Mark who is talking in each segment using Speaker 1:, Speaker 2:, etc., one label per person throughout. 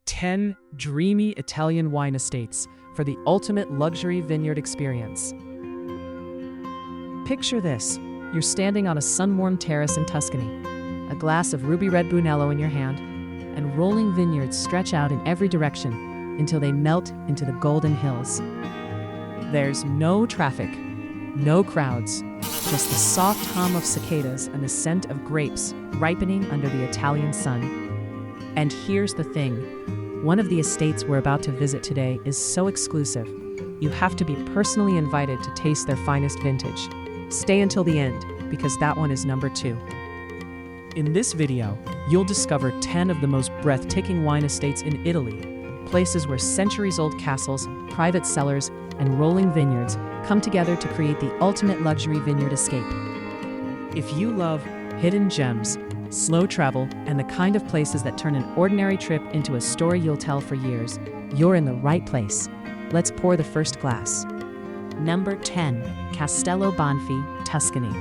Speaker 1: 10 dreamy Italian wine estates for the ultimate luxury vineyard experience. Picture this. You're standing on a sun-warmed terrace in Tuscany, a glass of ruby red Brunello in your hand, and rolling vineyards stretch out in every direction until they melt into the golden hills. There's no traffic, no crowds, just the soft hum of cicadas and the scent of grapes ripening under the Italian sun. And here's the thing. One of the estates we're about to visit today is so exclusive, you have to be personally invited to taste their finest vintage. Stay until the end, because that one is number 2. In this video, you'll discover 10 of the most breathtaking wine estates in Italy, places where centuries-old castles, private cellars, and rolling vineyards come together to create the ultimate luxury vineyard escape. If you love hidden gems, slow travel, and the kind of places that turn an ordinary trip into a story you'll tell for years, you're in the right place. Let's pour the first glass. Number 10. Castello Banfi, Tuscany.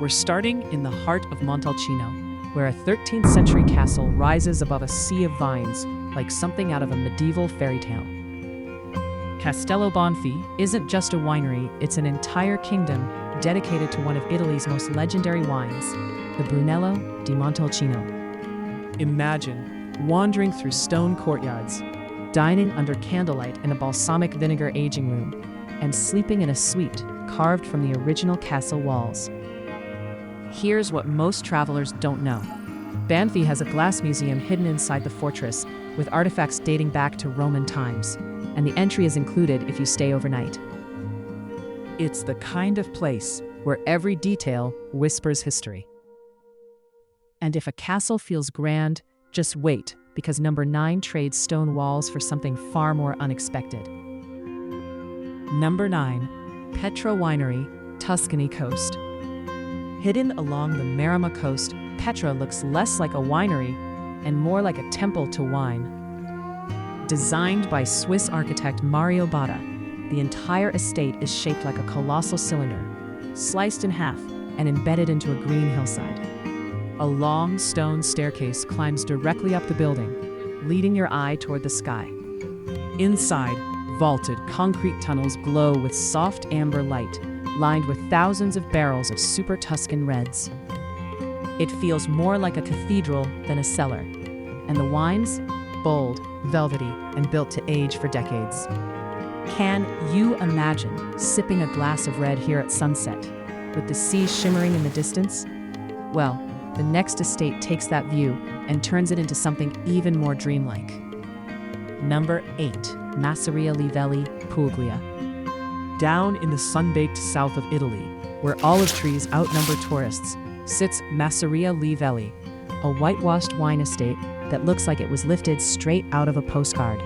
Speaker 1: We're starting in the heart of Montalcino, where a 13th century castle rises above a sea of vines like something out of a medieval fairy tale. Castello Banfi isn't just a winery, it's an entire kingdom dedicated to one of Italy's most legendary wines, the Brunello di Montalcino. Imagine wandering through stone courtyards, dining under candlelight in a balsamic vinegar aging room, and sleeping in a suite carved from the original castle walls. Here's what most travelers don't know. Banfi has a glass museum hidden inside the fortress with artifacts dating back to Roman times, and the entry is included if you stay overnight. It's the kind of place where every detail whispers history. And if a castle feels grand, just wait, because number 9 trades stone walls for something far more unexpected. Number 9. Petra Winery, Tuscany Coast. Hidden along the Maremma coast, Petra looks less like a winery and more like a temple to wine. Designed by Swiss architect Mario Botta, the entire estate is shaped like a colossal cylinder, sliced in half and embedded into a green hillside. A long stone staircase climbs directly up the building, leading your eye toward the sky. Inside, vaulted concrete tunnels glow with soft amber light, lined with thousands of barrels of Super Tuscan reds. It feels more like a cathedral than a cellar, and the wines? Bold, velvety, and built to age for decades. Can you imagine sipping a glass of red here at sunset, with the sea shimmering in the distance? Well, the next estate takes that view and turns it into something even more dreamlike. Number 8. Masseria Li Veli, Puglia. Down in the sun-baked south of Italy, where olive trees outnumber tourists, sits Masseria Li Veli, a whitewashed wine estate that looks like it was lifted straight out of a postcard.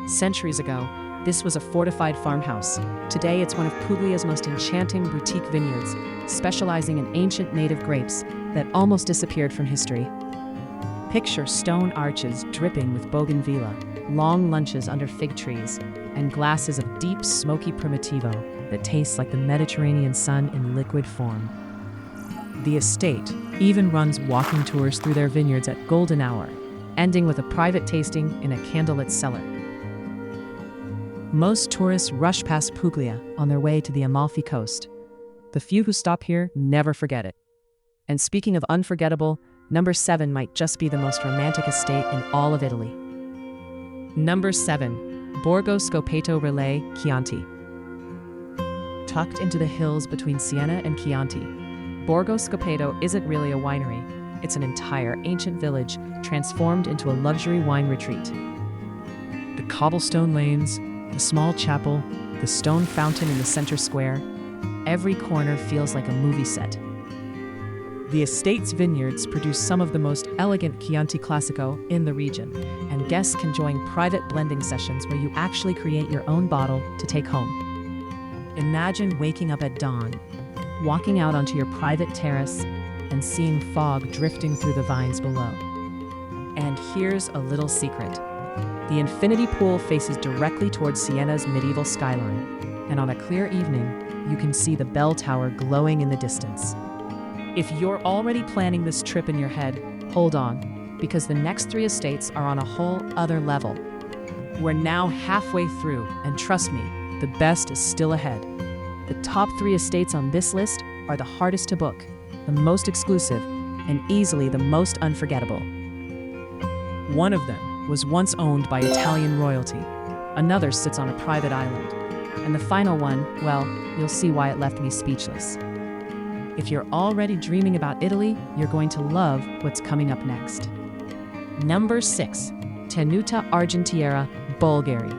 Speaker 1: Centuries ago, this was a fortified farmhouse. Today, it's one of Puglia's most enchanting boutique vineyards, specializing in ancient native grapes that almost disappeared from history. Picture stone arches dripping with bougainvillea, long lunches under fig trees, and glasses of deep, smoky Primitivo that tastes like the Mediterranean sun in liquid form. The estate even runs walking tours through their vineyards at golden hour, ending with a private tasting in a candlelit cellar. Most tourists rush past Puglia on their way to the Amalfi Coast. The few who stop here never forget it. And speaking of unforgettable, number 7 might just be the most romantic estate in all of Italy. Number 7. Borgo Scopato Relay, Chianti. Tucked into the hills between Siena and Chianti, Borgo Scopato isn't really a winery. It's an entire ancient village transformed into a luxury wine retreat. The cobblestone lanes, the small chapel, the stone fountain in the center square, every corner feels like a movie set. The estate's vineyards produce some of the most elegant Chianti Classico in the region, and guests can join private blending sessions where you actually create your own bottle to take home. Imagine waking up at dawn, walking out onto your private terrace, and seeing fog drifting through the vines below. And here's a little secret. The infinity pool faces directly towards Siena's medieval skyline, and on a clear evening, you can see the bell tower glowing in the distance. If you're already planning this trip in your head, hold on, because the next 3 estates are on a whole other level. We're now halfway through, and trust me, the best is still ahead. The top 3 estates on this list are the hardest to book, the most exclusive, and easily the most unforgettable. One of them was once owned by Italian royalty. Another sits on a private island. And the final one, well, you'll see why it left me speechless. If you're already dreaming about Italy, you're going to love what's coming up next. Number 6. Tenuta Argentiera, Bulgari.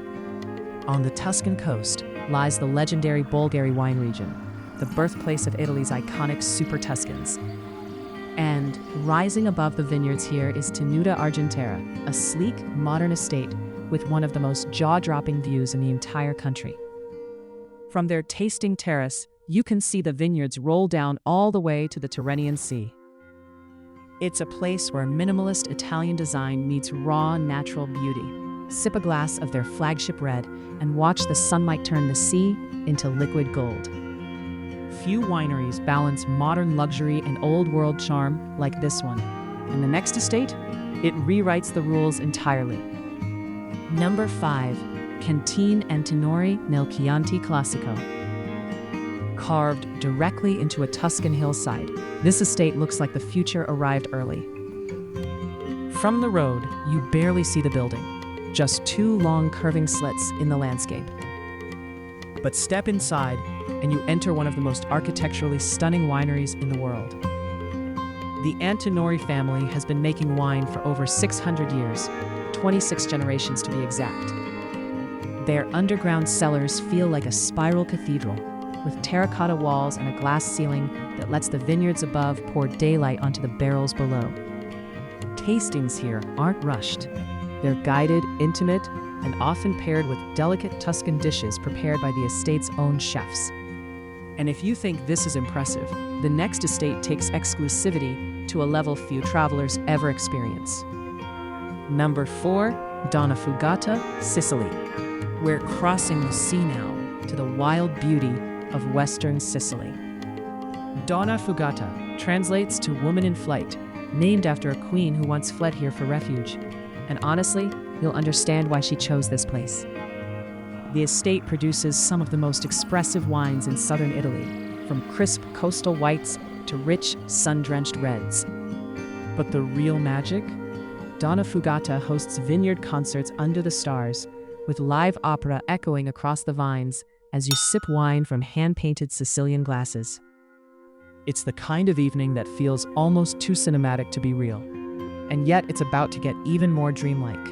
Speaker 1: On the Tuscan coast lies the legendary Bulgari wine region, the birthplace of Italy's iconic Super Tuscans. And rising above the vineyards here is Tenuta Argentiera, a sleek, modern estate with one of the most jaw-dropping views in the entire country. From their tasting terrace, you can see the vineyards roll down all the way to the Tyrrhenian Sea. It's a place where minimalist Italian design meets raw, natural beauty. Sip a glass of their flagship red and watch the sunlight turn the sea into liquid gold. Few wineries balance modern luxury and old-world charm like this one. And the next estate? It rewrites the rules entirely. Number 5. Cantine Antinori nel Chianti Classico. Carved directly into a Tuscan hillside, this estate looks like the future arrived early. From the road, you barely see the building, just 2 long curving slits in the landscape. But step inside, and you enter one of the most architecturally stunning wineries in the world. The Antinori family has been making wine for over 600 years, 26 generations to be exact. Their underground cellars feel like a spiral cathedral, with terracotta walls and a glass ceiling that lets the vineyards above pour daylight onto the barrels below. Tastings here aren't rushed. They're guided, intimate, and often paired with delicate Tuscan dishes prepared by the estate's own chefs. And if you think this is impressive, the next estate takes exclusivity to a level few travelers ever experience. Number 4, Donna Fugata, Sicily. We're crossing the sea now to the wild beauty of western Sicily. Donna Fugata translates to woman in flight, named after a queen who once fled here for refuge. And honestly, you'll understand why she chose this place. The estate produces some of the most expressive wines in southern Italy, from crisp coastal whites to rich, sun-drenched reds. But the real magic? Donna Fugata hosts vineyard concerts under the stars, with live opera echoing across the vines as you sip wine from hand-painted Sicilian glasses. It's the kind of evening that feels almost too cinematic to be real, and yet it's about to get even more dreamlike.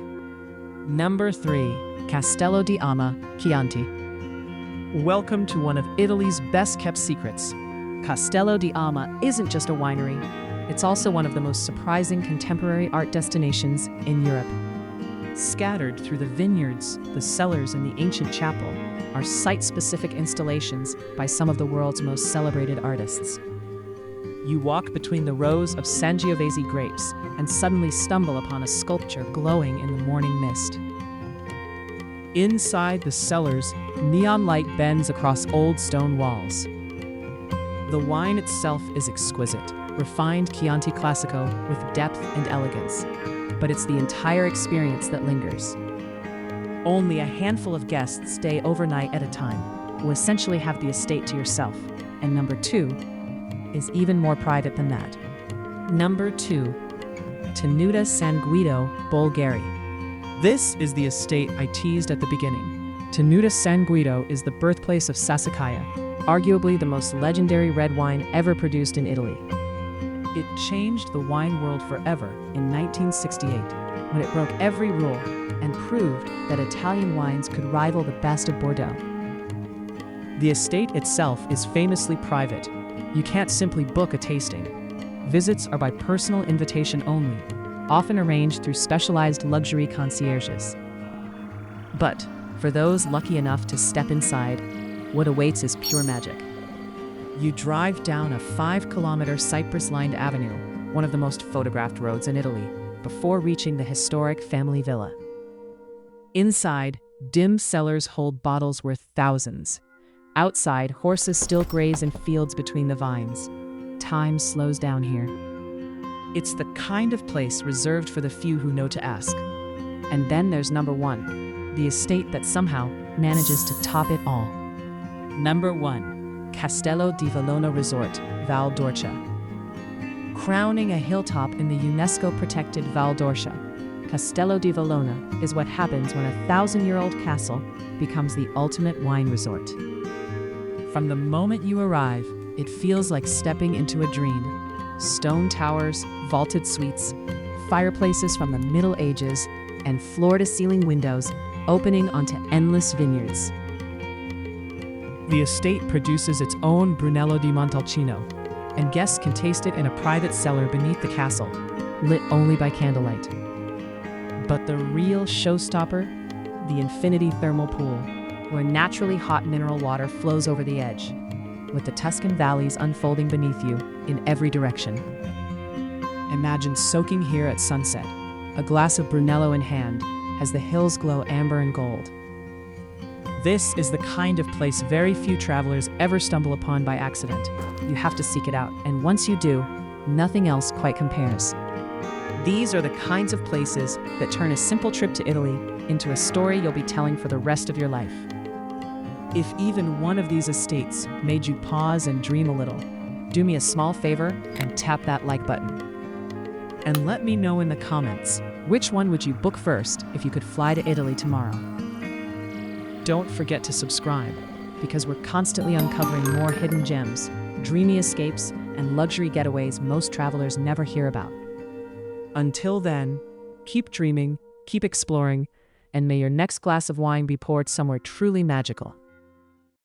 Speaker 1: Number 3, Castello di Chianti. Welcome to one of Italy's best-kept secrets. Castello di isn't just a winery, it's also one of the most surprising contemporary art destinations in Europe. Scattered through the vineyards, the cellars, and the ancient chapel are site-specific installations by some of the world's most celebrated artists. You walk between the rows of Sangiovese grapes and suddenly stumble upon a sculpture glowing in the morning mist. Inside the cellars, neon light bends across old stone walls. The wine itself is exquisite, refined Chianti Classico with depth and elegance, but it's the entire experience that lingers. Only a handful of guests stay overnight at a time, who essentially have the estate to yourself, and number 2 is even more private than that. Number 2, Tenuta San Guido, Bulgari. This is the estate I teased at the beginning. Tenuta San Guido is the birthplace of Sassicaia, arguably the most legendary red wine ever produced in Italy. It changed the wine world forever in 1968, when it broke every rule and proved that Italian wines could rival the best of Bordeaux. The estate itself is famously private. You can't simply book a tasting. Visits are by personal invitation only, often arranged through specialized luxury concierges. But for those lucky enough to step inside, what awaits is pure magic. You drive down a 5-kilometer cypress-lined avenue, one of the most photographed roads in Italy, before reaching the historic family villa. Inside, dim cellars hold bottles worth thousands. Outside, horses still graze in fields between the vines. Time slows down here. It's the kind of place reserved for the few who know to ask. And then there's number 1, the estate that somehow manages to top it all. Number 1, Castello di Vellona Resort, Val d'Orcia. Crowning a hilltop in the UNESCO-protected Val d'Orcia, Castello di Vellona is what happens when a 1,000-year-old castle becomes the ultimate wine resort. From the moment you arrive, it feels like stepping into a dream. Stone towers, vaulted suites, fireplaces from the Middle Ages, and floor-to-ceiling windows opening onto endless vineyards. The estate produces its own Brunello di Montalcino, and guests can taste it in a private cellar beneath the castle, lit only by candlelight. But the real showstopper? The infinity thermal pool, where naturally hot mineral water flows over the edge, with the Tuscan valleys unfolding beneath you in every direction. Imagine soaking here at sunset, a glass of Brunello in hand, as the hills glow amber and gold. This is the kind of place very few travelers ever stumble upon by accident. You have to seek it out, and once you do, nothing else quite compares. These are the kinds of places that turn a simple trip to Italy into a story you'll be telling for the rest of your life. If even one of these estates made you pause and dream a little, do me a small favor and tap that like button. And let me know in the comments, which one would you book first if you could fly to Italy tomorrow? Don't forget to subscribe, because we're constantly uncovering more hidden gems, dreamy escapes, and luxury getaways most travelers never hear about. Until then, keep dreaming, keep exploring, and may your next glass of wine be poured somewhere truly magical.